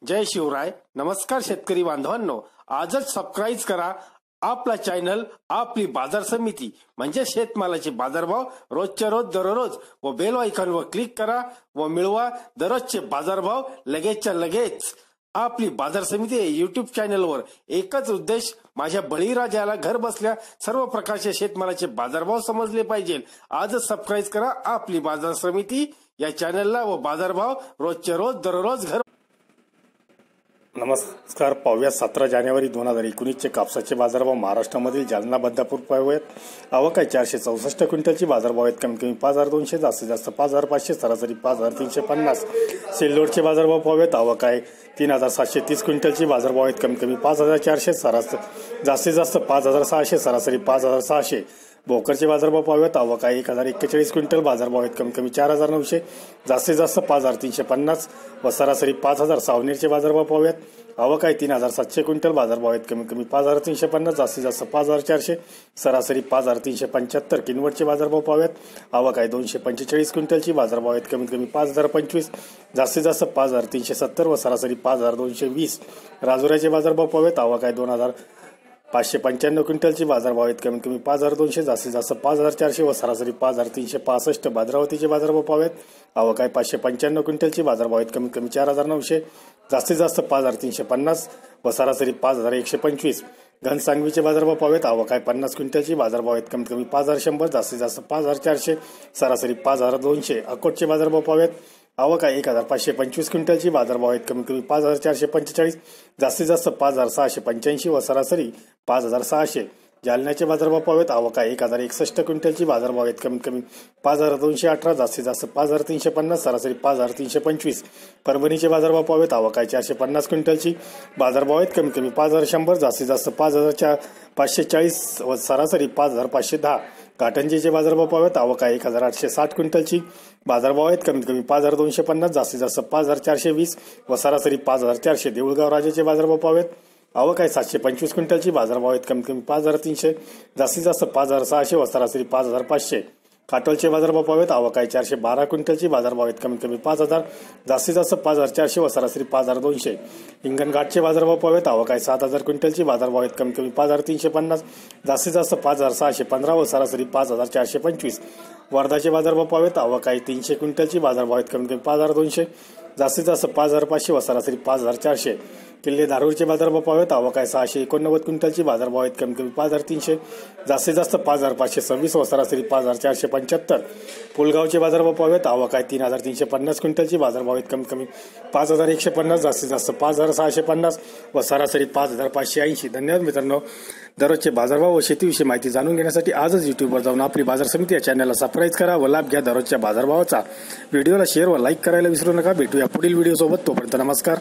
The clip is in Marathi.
जय शिवराय. नमस्कार शेतकरी बांधवांनो, आजच सबस्क्राईब करा आपला चॅनल आपली बाजार समिती म्हणजे शेतमालाचे बाजारभाव रोजच्या रोज दररोज व बेल आयकॉनवर क्लिक करा व मिळवा दररोजचे बाजारभाव लगेचच्या लगेच. आपली बाजार समिती युट्यूब चॅनलवर एकच उद्देश, माझ्या बळीराजाला घर बसल्या सर्व प्रकारचे शेतमालाचे बाजारभाव समजले पाहिजे. आजच सबस्क्राईब करा आपली बाजार समिती या चॅनलला व बाजारभाव रोजच्या रोज दररोज घर. नमस्कार. पाहूया 17 जानेवारी 2019 चे कापसाचे बाजारभाव. महाराष्ट्रामधील जालना, बदलापूर पाहूयात. आवक आहे 464 क्विंटलची. बाजारभाव आहेत कमी कमी 5200, जास्तीत जास्त 5500, सरासरी 5350. सिल्लोडचे बाजारभाव पाहूयात. आवक आहे 3730 क्विंटलची. बाजारभाव आहेत कमी कमी 5400, जास्तीत जास्त 5600, सरासरी 5600. भोकरचे बाजारभाव पाहूयात. आवक आहे 1041 क्विंटल. बाजारभाव आहेत कमी कमी 4900, जास्तीत जास्त 5350 व सरासरी 5000. सावनेरचे बाजारभाव पाहूयात. आवक आहे 3700 क्विंटल. बाजारभाव आहेत कमी कमी 5350, जास्तीत जास्त 5400, सरासरी 5375. किनवटचे बाजारभाव पाहूयात. आवक आहे 245 क्विंटलची. बाजारभाव आहेत कमीत कमी 5025, जास्तीत जास्त 5370 व सरासरी 5220. राजुऱ्याचे बाजारभाव पाहूयात. आवक आहे 2595 क्विंटलची. बाजारभाव आहेत कमीत कमी 5200, जास्तीत जास्त 5400 व सरासरी 5365. भद्रावतीचे बाजारभाव पाहूयात. आवक आहे 595 क्विंटलची. बाजारभाव आहेत कमीत कमी 4900, जास्तीत जास्त 5350 व सरासरी 5125. घनसांगवीचे बाजारभाव पाहूयात. आवक आहे 50 क्विंटलची. बाजारभाव आहेत कमीत कमी 5100, जास्तीत जास्त 5400, सरासरी 5200. अकोटचे बाजारभाव पाहूयात. आवक आहे 1525 क्विंटलची. बाजारभाव आहेत कमीत कमी 5445, जास्तीत जास्त 5685 व सरासरी 5600. जालन्याचे बाजारभाव पाहूयात. आवक आहे 1061 क्विंटलची. बाजारभाव आहेत कमीत कमी 5218, जास्तीत जास्त 5350, सरासरी 5325. परभणीचे बाजारभाव पाहूयात. आवक आहे 450 क्विंटलची. बाजारभाव आहेत कमीत कमी 5100, जास्तीत जास्त 5540 व सरासरी 5510. काटंजीचे बाजारभाव पाहूयात. आवक आहे 1860 क्विंटलची. बाजारभाव आहेत कमीत कमी 5250, जास्तीत जास्त 5420 व सरासरी 5400. देऊळगाव राजाचे बाजारभाव पाहूयात. आवक आहे 725 क्विंटलची. बाजारभाव आहेत कमीत कमी 5300, जास्तीत जास्त 5600 व सरासरी 5500. काटोलचे बाजारभाव पाहूयात. आवक आहे 412 क्विंटलची. बाजारभाव आहेत कमीत कमी 5000, जास्तीत जास्त 5400 व सरासरी 5200. हिंगणघाटचे बाजारभाव पाहूयात. आवक आहे 7000 क्विंटलची. बाजारभाव आहेत कमीत कमी 5350, जास्तीत जास्त 5615 व सरासरी 5425. वर्धाचे बाजारभाव पाहूयात. आवक आहे 300 क्विंटलची. बाजारभाव आहेत कमीत कमी 5200, जास्तीत जास्त 5500 व सरासरी 5400. किल्ले धारूरचे बाजारभाव पाहूयात. आवक आहे 689 क्विंटलची. बाजारभाव आहेत कमीत कमी 5300, जास्तीत जास्त 5526 व सरासरी 5475. पुलगावचे बाजारभाव पाहूयात. आवक आहे 3350 क्विंटलची. बाजारभाव आहेत कमीत कमी 5150, जास्तीत जास्त 5650 व सरासरी 5580. धन्यवाद मित्रांनो. दररोजचे बाजारभाव व शेतीविषयी माहिती जाणून घेण्यासाठी आजच युट्यूबवर जाऊन आपली बाजार समिती या चॅनलला सबस्क्राईब करा व लाभ घ्या दररोजच्या बाजारभावाचा. व्हिडिओला शेअर व लाईक करायला विसरू नका. भेटूया पुढील व्हिडिओसोबत. तोपर्यंत नमस्कार.